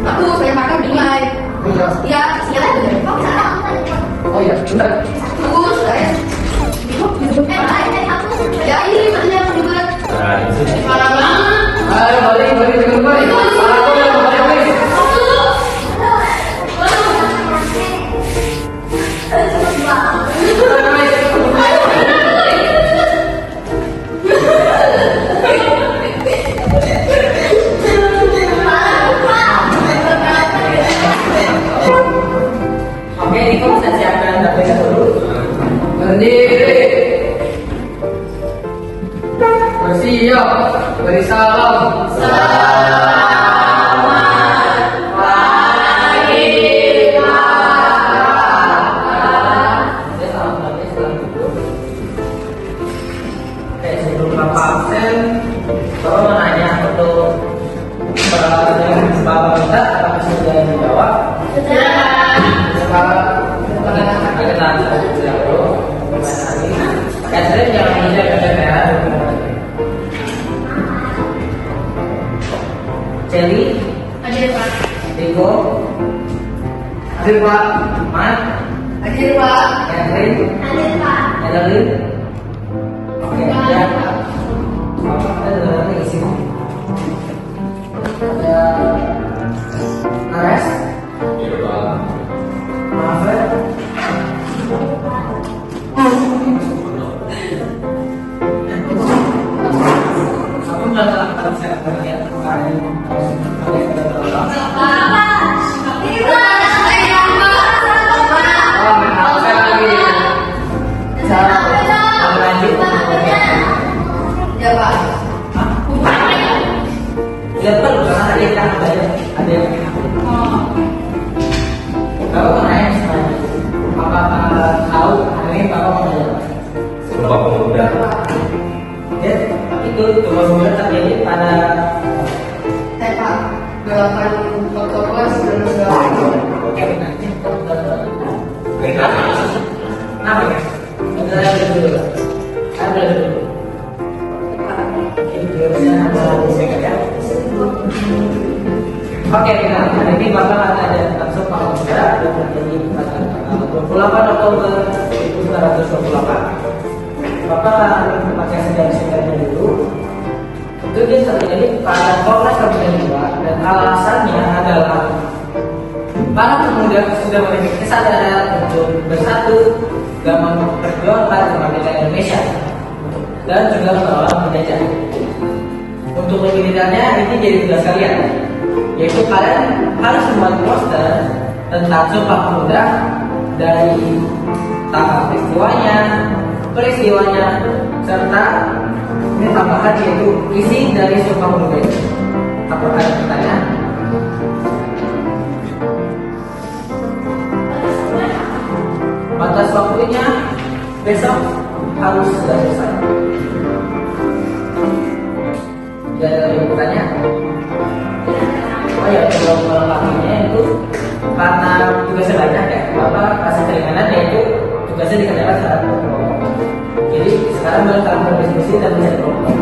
Aku saya makan dimulai. Iya, siapa itu? Oh iya, bentar. Bagus, saya. Ya ini makanya dibuat. Parah banget. Ayo balik dengan baik. Aku yang balik. Oke, ini kok bisa siapkan dapurnya dulu. Berdiri. Bersiap. Beri salam. Oke, sebelum Bapak absen, Bapak mau nanya untuk yang Bapak minta apakah sudah dijawab? Catherine jangan hijau ya. Celi, Hadir Pak. Riko, Hadir Pak. Mat, Hadir Pak. Catherine, Hadir Pak. Edelin. Oke, ya. Ada lagi isi. Ada Nares, Maafet. Aku nggak tahu saya terlihat kemarin. Ya Pak. Lihat perlu karena ada yang ada yang Bapak mau nanya semuanya. Apakah tahu hari ini Bapak mau nanya? Sumpah Pemuda. Ya, itu Sumpah Pemuda terjadi pada Pak. 8 Oktober 1998. Oke, nanti kenapa ya? Ada dulu. Ada dulu. Oke, kita hari ini Bapak akan ada tentang Sumpah Pemuda yang terjadi pada tanggal 28 Oktober 1928. Bapak pakai sejarah-sejarahnya dulu. Itu dia terjadi pada Kongres Kabupaten Goa dan alasannya adalah para pemuda sudah memiliki kesadaran untuk bersatu dan memperjuangkan kemerdekaan Indonesia dan juga melawan penjajah. Untuk lebih detailnya ini jadi tugas kalian, yaitu kalian harus membuat poster tentang Sumpah Pemuda dari tanggal peristiwanya, serta ini tambahan yaitu isi dari Sumpah Pemuda. Apakah ada pertanyaan? Batas waktunya besok harus sudah selesai. Tidak ada yang bertanya? Oh ya, kalau melengkapinya itu karena tugasnya banyak ya, Bapak kasih keringanan yaitu tugasnya dikerjakan secara kelompok. Jadi sekarang boleh kalian berdiskusi dan mencari kelompok.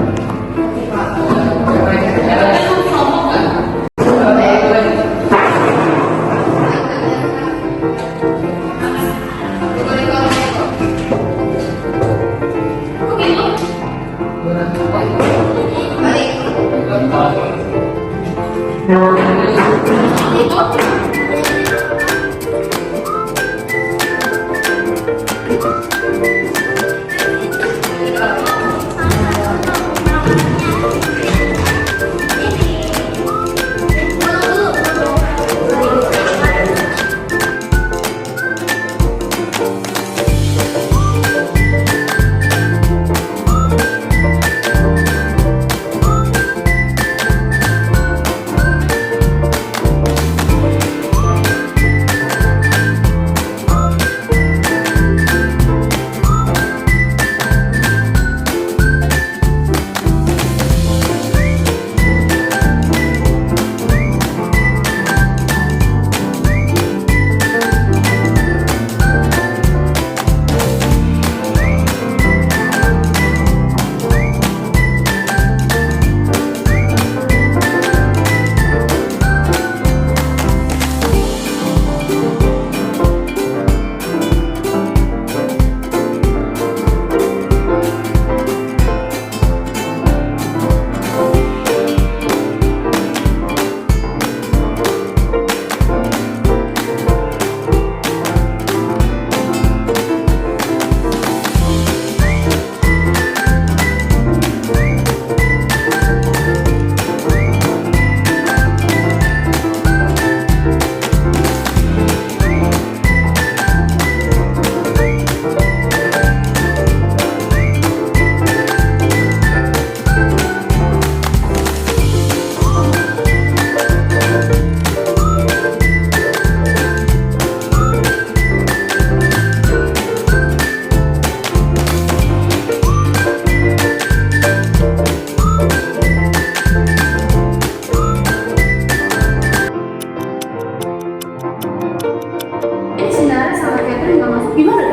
tapi nggak masuk gimana?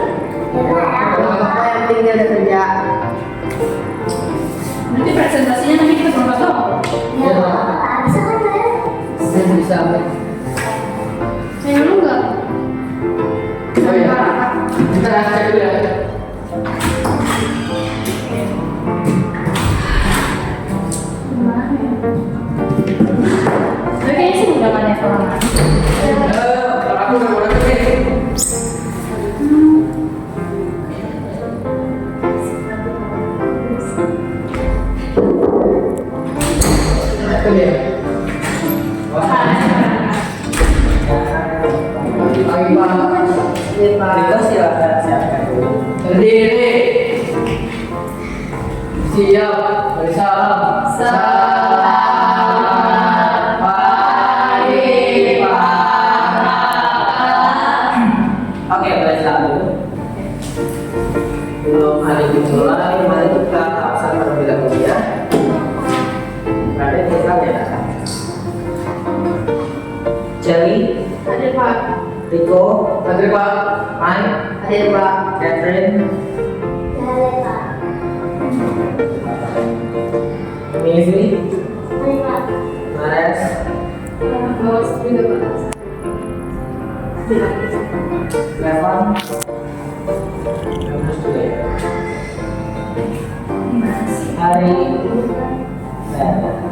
Apa yang penting dia udah kerja. Nanti presentasinya nanti kita berangkat dong. Ya, bisa kan ya? Saya bisa. Saya dulu nggak. Oh iya. Kita cek dulu ya. Gimana ya? Tapi kayaknya sih udah nggak ada orang lain. Aku udah boleh pergi. Itu dia. Wah. Pagi Pak. Kita silakan dulu. Berdiri. Siap. Beri salam. Selamat pagi, Pak. Oke, beri salam dulu. Belum hari dimulai, mari kita absen terlebih dahulu ya. Ada kita ya. Jelly, Hadir, Pak. Rico, hadir Pak. Mike, Hadir, Pak. Catherine, Ya, Pak. Mizri, Mari, Pak. Mares, Bawa juga, Pak. Levan, Bagus juga ya.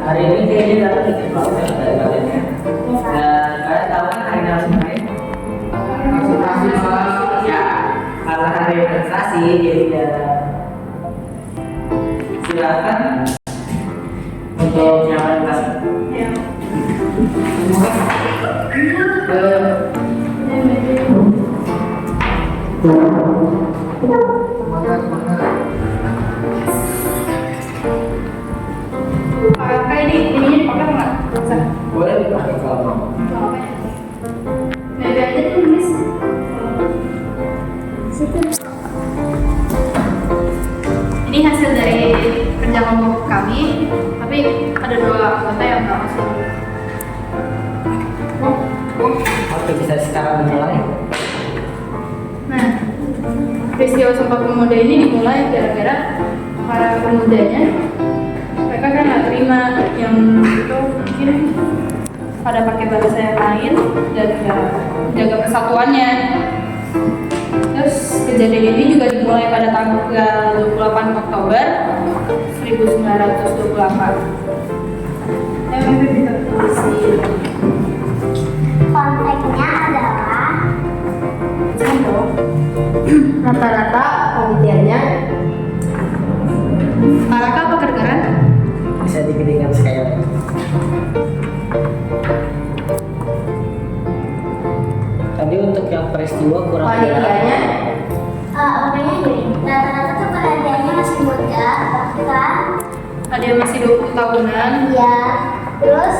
Hari ini kayaknya dapat dikit banget ya dari kalian ya. Dan kalian tahu kan hari ini harus ngapain? Konsultasi Pak. Ya, karena hari demonstrasi jadi ya silakan untuk nyaman kelas. Pakai ininya dipakai nggak? Bisa. Boleh dipakai kalau mau. Bebe aja tuh, Miss. Situ. Ini hasil dari kerja kelompok kami, tapi ada 2 anggota yang nggak masuk. Oke, bisa sekarang dimulai. Nah, peristiwa Sumpah Pemuda ini dimulai gara-gara para pemudanya mereka kan nggak terima yang itu mungkin pada pakai bahasa yang lain dan nggak jaga persatuannya. Terus kejadian ini juga dimulai pada tanggal 28 Oktober 1928. Mungkin kita isi Konteksnya adalah rata-rata panitianya Paraka apa kedengeran? Bisa digedekan sekali lagi. Tadi untuk yang peristiwa kurang Panitianya makanya gini, rata-rata tuh perhatiannya masih muda, bahkan ada yang masih 20 tahunan. ya. Terus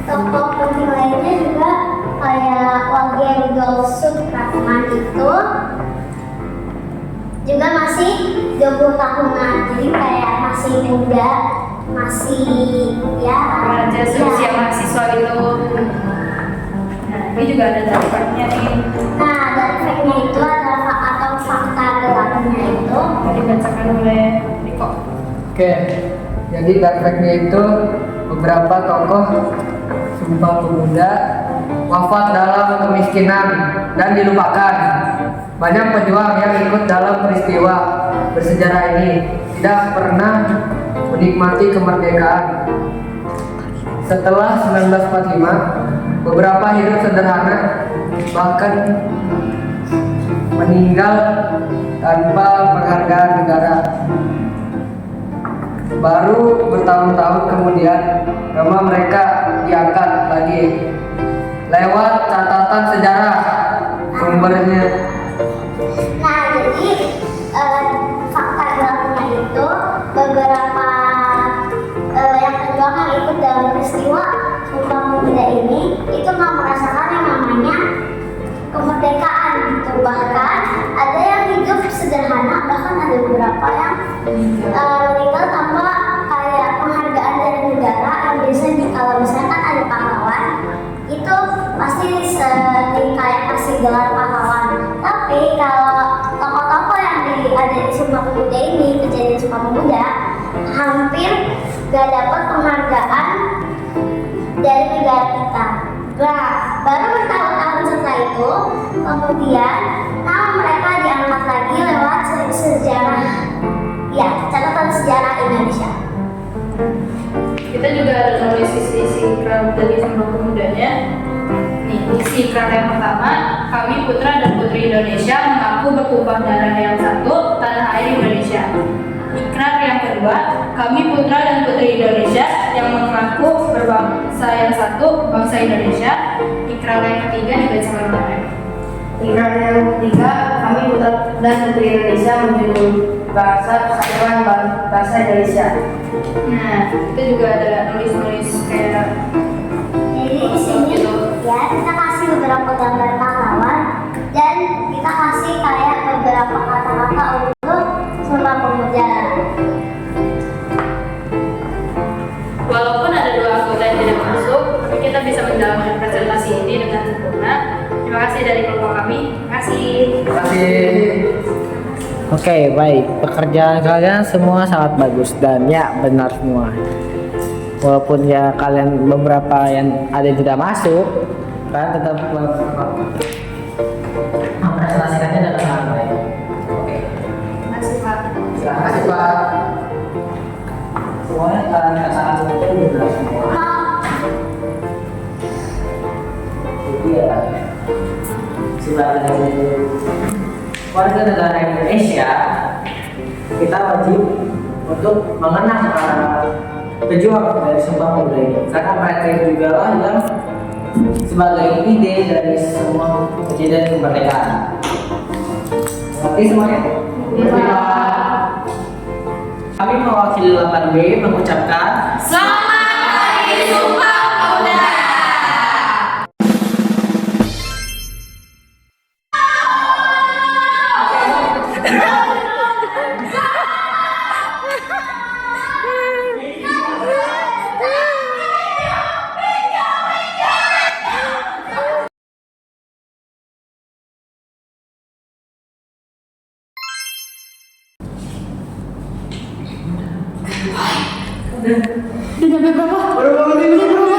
tokoh penting lainnya juga kayak Wagengal Supratman itu juga masih 20 tahunan, jadi kayak masih muda, masih ya Remaja seusia mahasiswa itu. Nah, ini juga ada dampaknya nih. Nah, dan fact-nya itu adalah atau fakta gelapnya itu Yang dibacakan oleh Riko. Oke, jadi efeknya itu beberapa tokoh Sumpah Pemuda wafat dalam kemiskinan dan dilupakan. Banyak pejuang yang ikut dalam peristiwa bersejarah ini tidak pernah menikmati kemerdekaan. Setelah 1945, beberapa hidup sederhana bahkan meninggal tanpa penghargaan negara. Baru bertahun-tahun kemudian nama mereka diangkat lagi lewat catatan sejarah sumbernya. Nah, jadi fakta gelapnya itu beberapa yang pejuang yang ikut dalam peristiwa Sumpah Pemuda ini itu nggak merasakan yang namanya kemerdekaan gitu. Bahkan ada yang hidup sederhana, bahkan ada beberapa yang meninggal tanpa kayak penghargaan dari negara. Yang biasanya kalau misalkan ada pahlawan itu pasti sering kayak kasih gelar pahlawan, tapi ada di Sumpah Pemuda ini, kejadian Sumpah Pemuda, hampir gak dapat penghargaan dari negara kita. Nah, baru bertahun-tahun setelah itu, kemudian nama mereka diangkat lagi lewat sejarah, ya, catatan sejarah Indonesia. Kita juga ada nulis isi ikrar dari Sumpah Pemudanya. Nih, isi ikrar yang pertama, kami putra dan putri Indonesia mengaku bertumpah darah yang satu, tanah air Indonesia. Ikrar yang kedua, kami putra dan putri Indonesia yang mengaku berbangsa yang satu, bangsa Indonesia. Ikrar yang ketiga dibaca oleh Ikrar yang ketiga, kami putra dan putri Indonesia menjunjung bangsa persatuan bangsa Indonesia. Nah, kita juga ada nulis-nulis kayak Jadi di sini ya kita kasih beberapa gambar pahlawan dan kita kasih kayak beberapa kata-kata untuk Sumpah Pemuda. walaupun ada 2 anggota yang tidak masuk, tapi kita bisa menjalankan presentasi ini dengan sempurna. Terima kasih dari kelompok kami. Terima kasih. Terima kasih. Oke, baik. Pekerjaan kalian semua sangat bagus dan ya benar semua. Walaupun ya kalian beberapa yang ada yang tidak masuk, kalian tetap mempresentasikannya dengan sangat baik. Oke. Terima kasih, Pak. Terima kasih Pak. Semuanya kalian sangat benar semua. Jadi ya, sebagai warga negara Indonesia, kita wajib untuk mengenang para pejuang dari Sumpah Pemuda ini, karena mereka juga lah yang sebagai ide dari semua kejadian kemerdekaan. Mengerti semuanya? Iya. Kami mewakili 8B mengucapkan Selamat Hari Sumpah Pemuda. Berapa menit bro?